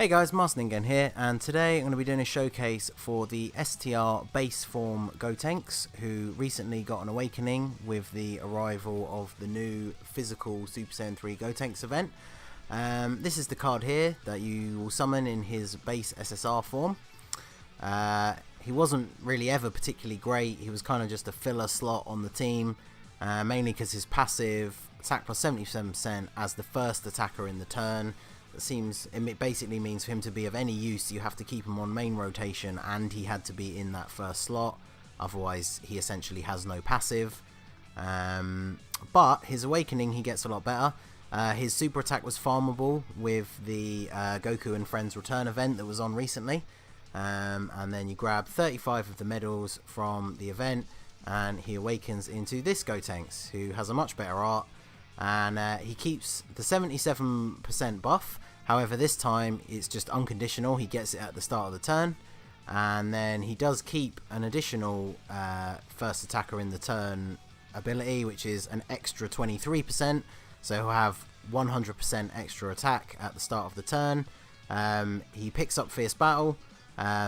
Hey guys, Master again here, and today I'm going to be doing a showcase for the STR Base form Gotenks, who recently got an awakening with the arrival of the new physical Super Saiyan 3 Gotenks event. This is the card here that you will summon in his base SSR form. He wasn't really ever particularly great. He was kind of just a filler slot on the team, mainly because his passive attack plus 77% as the first attacker in the turn. It basically means for him to be of any use, you have to keep him on main rotation, and he had to be in that first slot. Otherwise, he essentially has no passive. But his awakening, he gets a lot better. His super attack was farmable with the Goku and Friends return event that was on recently. And then you grab 35 of the medals from the event, and he awakens into this Gotenks, who has a much better art. And he keeps the 77% buff. However, this time it's just unconditional. He gets it at the start of the turn, and then he does keep an additional first attacker in the turn ability, which is an extra 23%. So he'll have 100% extra attack at the start of the turn. He picks up Fierce Battle.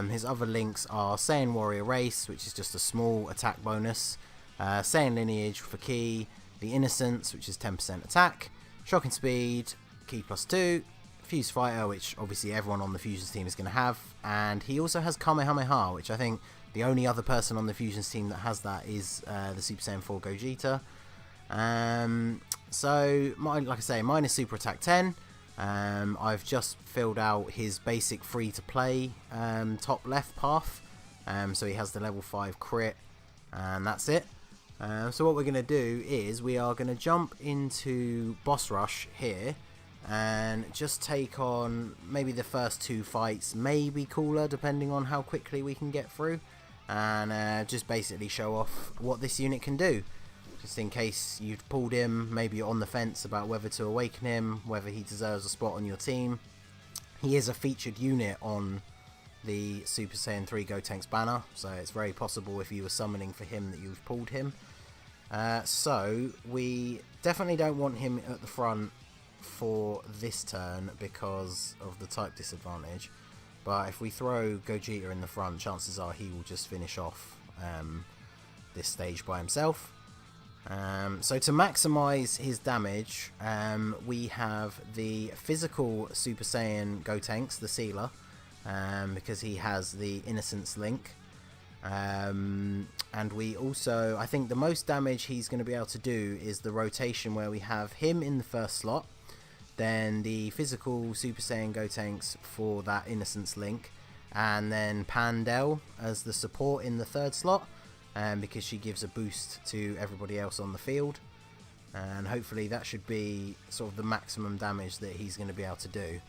His other links are Saiyan Warrior Race, which is just a small attack bonus, Saiyan Lineage for Key, the Innocence, which is 10% attack, Shocking Speed, Key +2, Fuse Fighter, which obviously everyone on the Fusions team is going to have, and he also has Kamehameha, which I think the only other person on the Fusions team that has that is the Super Saiyan 4 Gogeta. Like I say, mine is Super Attack 10. I've just filled out his basic free-to-play top left path, so he has the level 5 crit, and that's it. So what we're going to do is we are going to jump into Boss Rush here and just take on maybe the first two fights, maybe cooler depending on how quickly we can get through, and just basically show off what this unit can do. Just in case you've pulled him, maybe you're on the fence about whether to awaken him, whether he deserves a spot on your team. He is a featured unit on the Super Saiyan 3 Gotenks banner, so it's very possible if you were summoning for him that you've pulled him. So we definitely don't want him at the front for this turn because of the type disadvantage, but if we throw Gogeta in the front, chances are he will just finish off this stage by himself. So to maximize his damage, we have the physical Super Saiyan Gotenks, the Sealer, because he has the Innocence link. And we also, I think the most damage he's going to be able to do is the rotation where we have him in the first slot, then the physical Super Saiyan Gotenks for that Innocence link, and then Pandel as the support in the third slot, because she gives a boost to everybody else on the field, and hopefully that should be sort of the maximum damage that he's going to be able to do.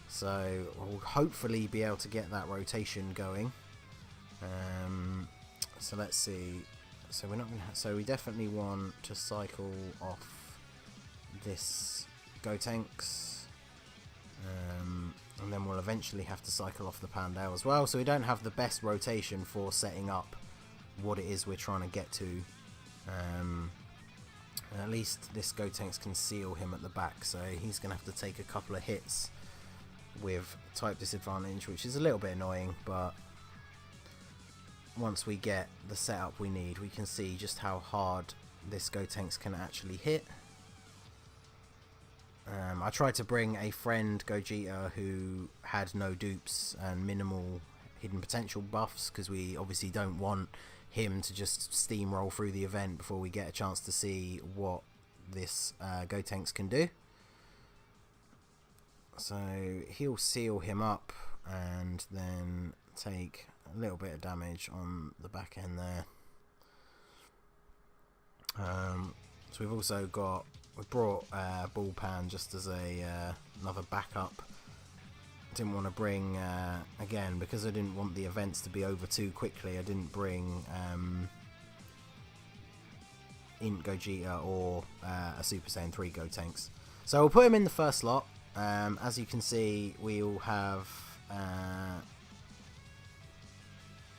So we'll hopefully be able to get that rotation going. So let's see. So we're not going to. So we definitely want to cycle off this Gotenks, and then we'll eventually have to cycle off the Pandal as well. So we don't have the best rotation for setting up what it is we're trying to get to. At least this Gotenks can seal him at the back, so he's going to have to take a couple of hits with type disadvantage, which is a little bit annoying, but once we get the setup we need, we can see just how hard this Gotenks can actually hit. I tried to bring a friend Gogeta who had no dupes and minimal hidden potential buffs, because we obviously don't want him to just steamroll through the event before we get a chance to see what this Gotenks can do. So he'll seal him up and then take a little bit of damage on the back end there. So we've also brought Bullpan just as another backup. Didn't want to bring again, because I didn't want the events to be over too quickly, I didn't bring Int Gogeta or a Super Saiyan 3 Gotenks. So we'll put him in the first slot. As you can see, we will have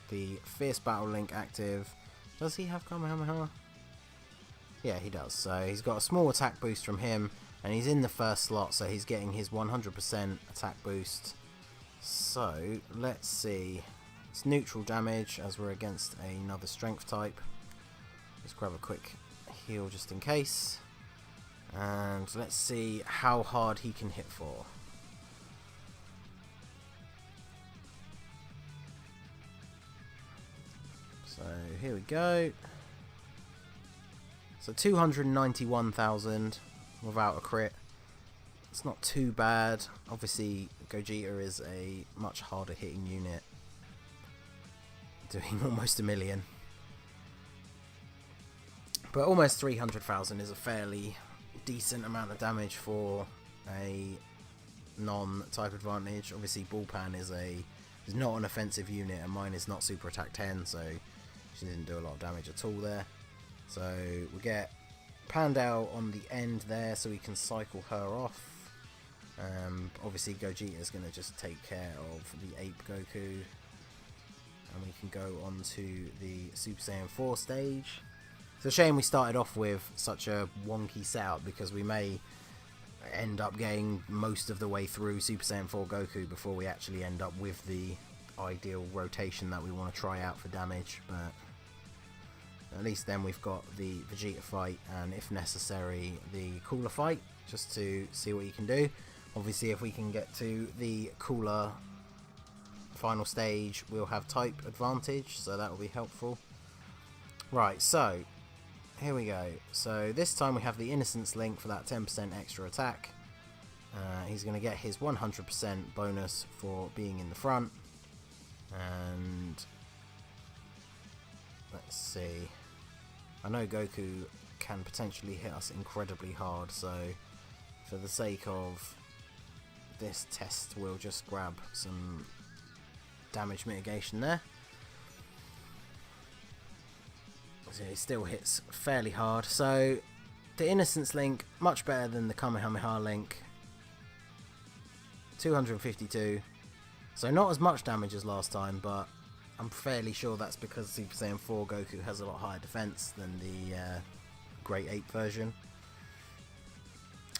the Fierce Battle link active. Does he have Kamehameha? Yeah, he does. So he's got a small attack boost from him, and he's in the first slot, so he's getting his 100% attack boost So let's see. It's neutral damage as we're against another strength type. Let's grab a quick heal just in case. And let's see how hard he can hit for. So here we go. So 291,000 without a crit. It's not too bad. Obviously Gogeta is a much harder hitting unit, doing almost 1 million. But almost 300,000 is a fairly decent amount of damage for a non-type advantage. Obviously Bullpan is not an offensive unit, and mine is not super attack 10, so she didn't do a lot of damage at all there. So we get Pandal on the end there, so we can cycle her off. Obviously Gogeta is going to just take care of the Ape Goku, and we can go on to the Super Saiyan 4 stage. It's a shame we started off with such a wonky setup, because we may end up getting most of the way through Super Saiyan 4 Goku before we actually end up with the ideal rotation that we want to try out for damage. But at least then we've got the Vegeta fight, and if necessary the Cooler fight, just to see what you can do. Obviously if we can get to the Cooler final stage, we'll have type advantage, so that will be helpful. Right, so here we go. So this time we have the Innocence Link for that 10% extra attack. He's going to get his 100% bonus for being in the front. And let's see. I know Goku can potentially hit us incredibly hard, so for the sake of this test we'll just grab some damage mitigation there. So he still hits fairly hard. So the Innocence Link, much better than the Kamehameha Link. 252. So not as much damage as last time, but I'm fairly sure that's because Super Saiyan 4 Goku has a lot higher defense than the Great Ape version.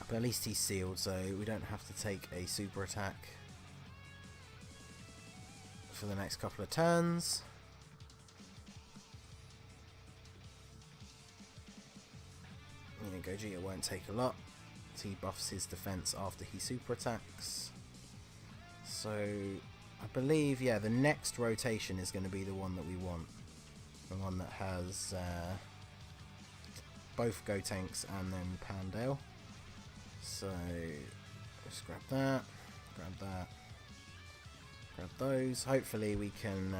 But at least he's sealed, so we don't have to take a super attack for the next couple of turns. Gogeta won't take a lot. He buffs his defense after he super attacks. So I believe, yeah, the next rotation is going to be the one that we want. The one that has both Gotenks and then Pandale. So just grab that, grab those. Hopefully we can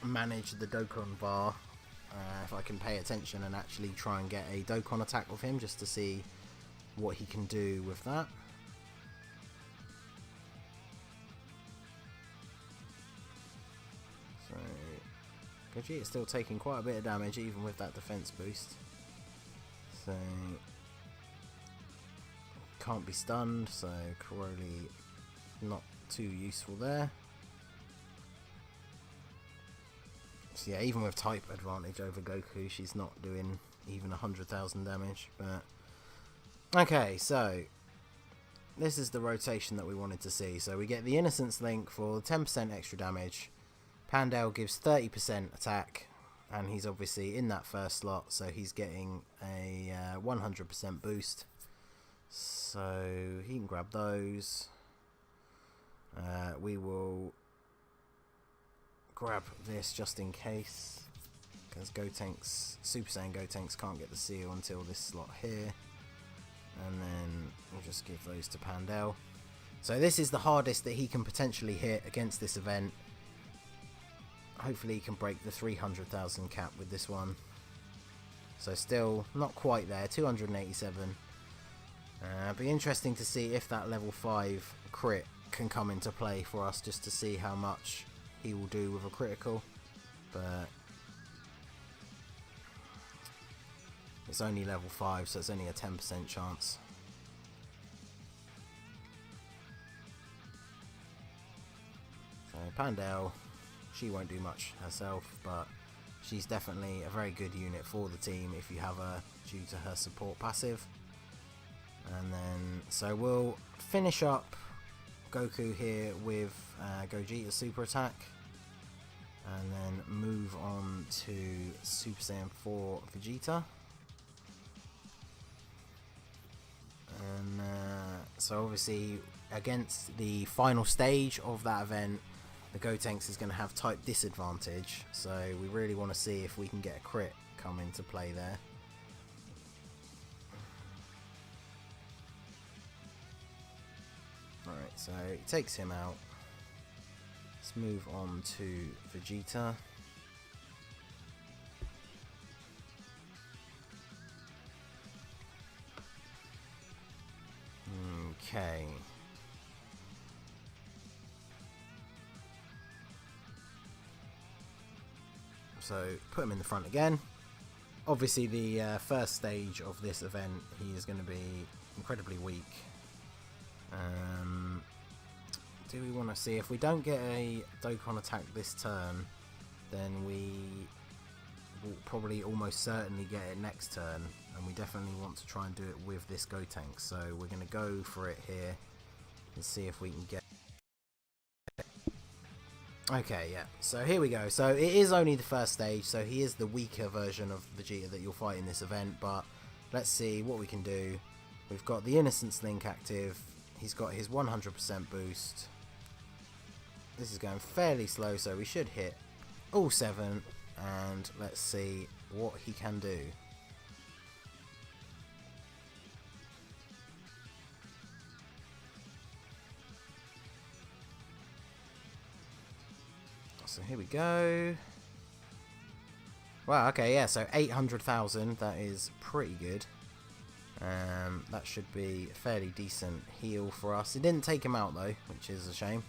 manage the Dokkan bar. If I can pay attention and actually try and get a Dokkan attack with him, just to see what he can do with that. So Gogeta is still taking quite a bit of damage even with that defense boost. So can't be stunned, so Karoli not too useful there. So yeah, even with type advantage over Goku, she's not doing even 100,000 damage. But okay, so this is the rotation that we wanted to see. So we get the Innocence Link for 10% extra damage. Pandale gives 30% attack, and he's obviously in that first slot, so he's getting a 100% boost. So he can grab those. We will grab this just in case, because Gotenks, Super Saiyan Gotenks can't get the seal until this slot here, and then we'll just give those to Pandale. So this is the hardest that he can potentially hit against this event. Hopefully he can break the 300,000 cap with this one. So still not quite there, 287. Be interesting to see if that level 5 crit can come into play for us, just to see how much he will do with a critical. But it's only level 5, so it's only a 10% chance. So Pandale, she won't do much herself, but she's definitely a very good unit for the team if you have her due to her support passive. And then, so we'll finish up Goku here with Gogeta super attack, and then move on to Super Saiyan 4 Vegeta. And so obviously against the final stage of that event, the Gotenks is going to have type disadvantage, so we really want to see if we can get a crit come into play there. Alright, so it takes him out. Let's move on to Vegeta. Okay. So put him in the front again. Obviously the first stage of this event, he is going to be incredibly weak. Do we want to see if we don't get a Dokkan attack this turn, then we will probably almost certainly get it next turn, and we definitely want to try and do it with this Gotenks. So we're going to go for it here and see if we can get it. Okay, yeah, so here we go. So it is only the first stage, so he is the weaker version of Vegeta that you'll fight in this event, but let's see what we can do. We've got the Innocence Link active. He's got his 100% boost. This is going fairly slow, so we should hit all 7, and let's see what he can do. So here we go. Wow, okay, yeah, so 800,000, that is pretty good. That should be a fairly decent heal for us. It didn't take him out though, which is a shame.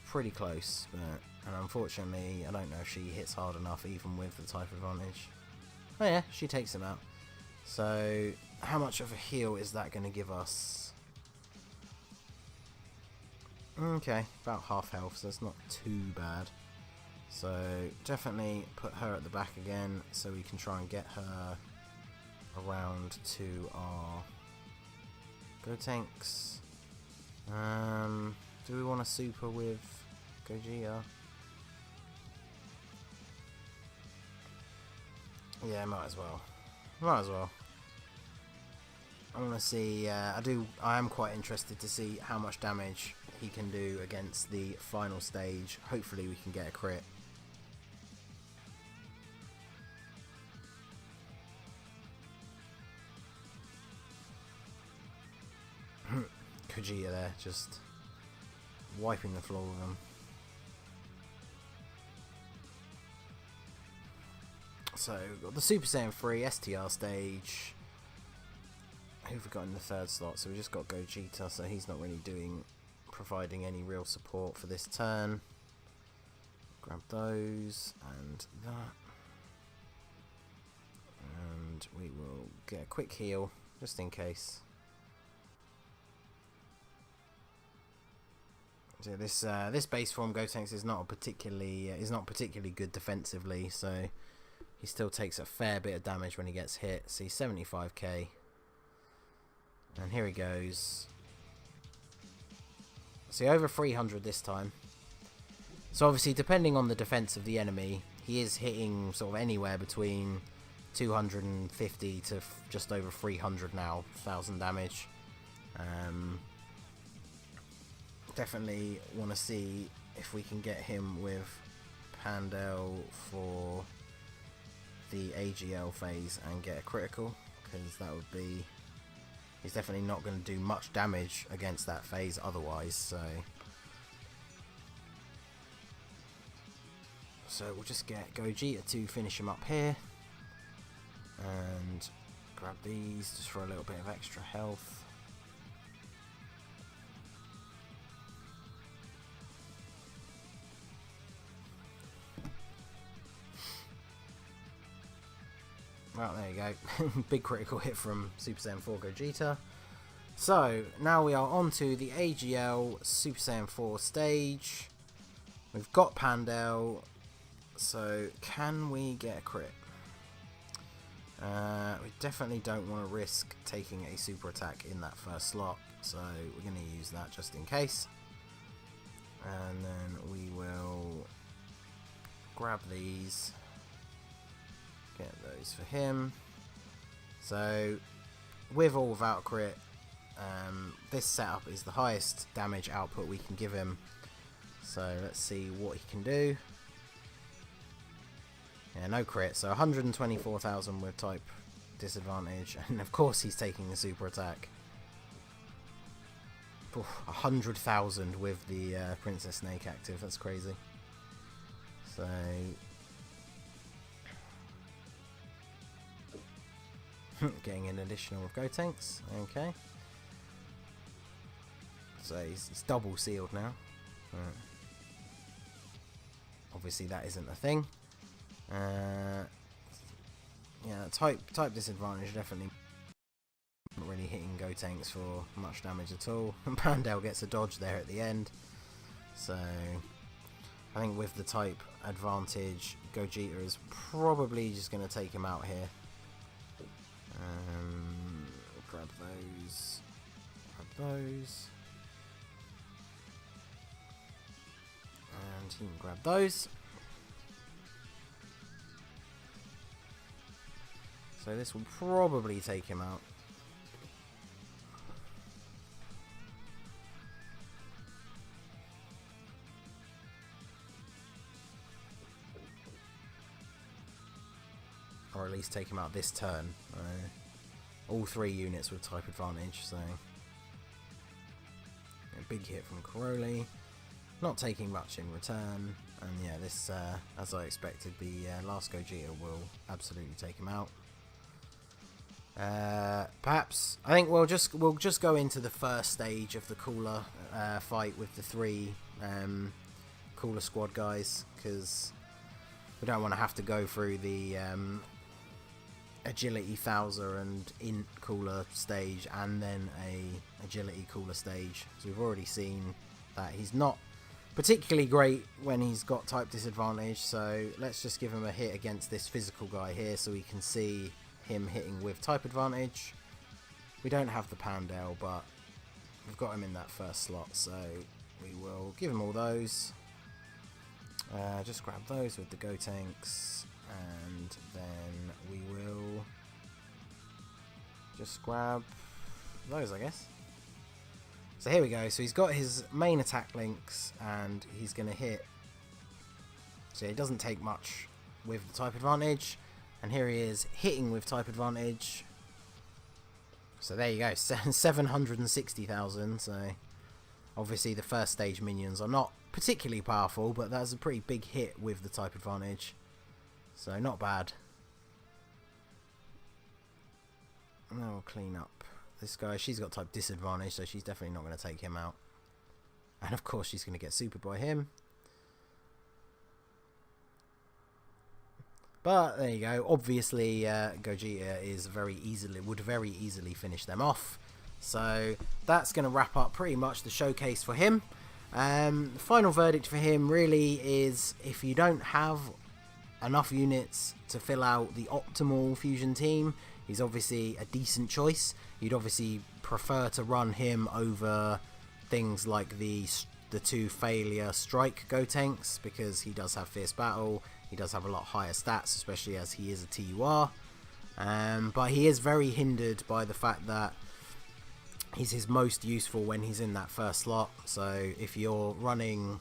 Pretty close, but and unfortunately I don't know if she hits hard enough even with the type advantage. Oh yeah, she takes him out. So how much of a heal is that going to give us? Okay, about half health, so it's not too bad. So definitely put her at the back again so we can try and get her around to our Gotenks. Do we want to super with Gogeta? Yeah, might as well. Might as well. I want to see. I am quite interested to see how much damage he can do against the final stage. Hopefully we can get a crit. Gogeta there, just wiping the floor with them. So we've got the Super Saiyan 3 STR stage. Who have we got in the third slot? So we just got Gogeta, so he's not really providing any real support for this turn. Grab those and that, and we will get a quick heal just in case. So this base form Gotenks is not particularly good defensively, so he still takes a fair bit of damage when he gets hit. See, 75k, and here he goes. See, over 300 this time. So obviously, depending on the defense of the enemy, he is hitting sort of anywhere between 250 to just over 300 now, 1,000 damage. Definitely want to see if we can get him with Pandel for the AGL phase and get a critical, because that would be... He's definitely not going to do much damage against that phase otherwise, so we'll just get Gogeta to finish him up here, and grab these just for a little bit of extra health. Well, there you go. Big critical hit from Super Saiyan 4 Gogeta. So, now we are on to the AGL Super Saiyan 4 stage. We've got Pandel. So, can we get a crit? We definitely don't want to risk taking a super attack in that first slot, so we're going to use that just in case. And then we will grab these, get those for him. So with or without crit, this setup is the highest damage output we can give him. So let's see what he can do. Yeah, no crit, so 124,000 with type disadvantage, and of course he's taking the super attack. 100,000 with the Princess Snake active, that's crazy. So getting an additional with Gotenks, okay. So he's double sealed now. Obviously that isn't a thing. Yeah, type disadvantage definitely not really hitting Gotenks for much damage at all. Pandale gets a dodge there at the end, so I think with the type advantage, Gogeta is probably just going to take him out here. Grab those, and he can grab those. So this will probably take him out. Or at least take him out this turn. All 3 units with type advantage, so a big hit from Crowley. Not taking much in return. And yeah, this, as I expected, the last Gogeta will absolutely take him out. Perhaps I think we'll just go into the first stage of the cooler fight with the 3 cooler squad guys, because we don't want to have to go through the agility Thouser and int cooler stage and then a agility cooler stage. So we've already seen that he's not particularly great when he's got type disadvantage, so let's just give him a hit against this physical guy here so we can see him hitting with type advantage. We don't have the Pandale, but we've got him in that first slot, so we will give him all those. Just grab those with the Gotenks, and then we will just grab those, I guess. So here we go. So he's got his main attack links, and he's going to hit. So he doesn't take much with the type advantage. And here he is hitting with type advantage. So there you go, 760,000. So obviously the first stage minions are not particularly powerful, but that's a pretty big hit with the type advantage. So not bad. Now we'll clean up this guy. She's got type disadvantage, so she's definitely not going to take him out. And of course she's going to get supered by him. But there you go. Obviously, Gogeta is would very easily finish them off. So that's going to wrap up pretty much the showcase for him. The final verdict for him really is, if you don't have enough units to fill out the optimal fusion team, he's obviously a decent choice. You'd obviously prefer to run him over things like the 2 failure strike Gotenks, because he does have fierce battle. He does have a lot higher stats, especially as he is a TUR. But he is very hindered by the fact that he's his most useful when he's in that first slot. So if you're running,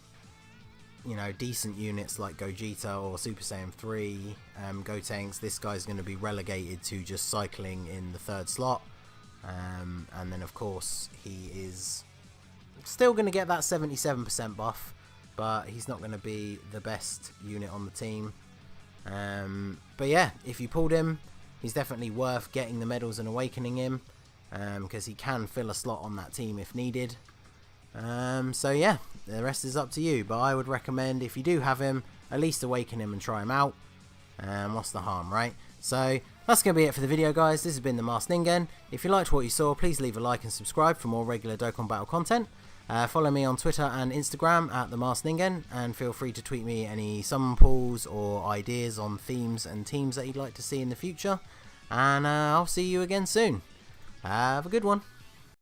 you know, decent units like Gogeta or Super Saiyan 3 Gotenks, this guy's going to be relegated to just cycling in the 3rd slot. And then of course he is still going to get that 77% buff, but he's not going to be the best unit on the team. But yeah, if you pulled him, he's definitely worth getting the medals and awakening him, because he can fill a slot on that team if needed. So yeah, the rest is up to you, but I would recommend, if you do have him, at least awaken him and try him out. What's the harm, right? So that's going to be it for the video, guys. This has been the Masked Ningen. If you liked what you saw, please leave a like and subscribe for more regular Dokkan Battle content. Follow me on Twitter and Instagram at the Masked Ningen, and feel free to tweet me any summon pulls or ideas on themes and teams that you'd like to see in the future. and I'll see you again soon. Have a good one.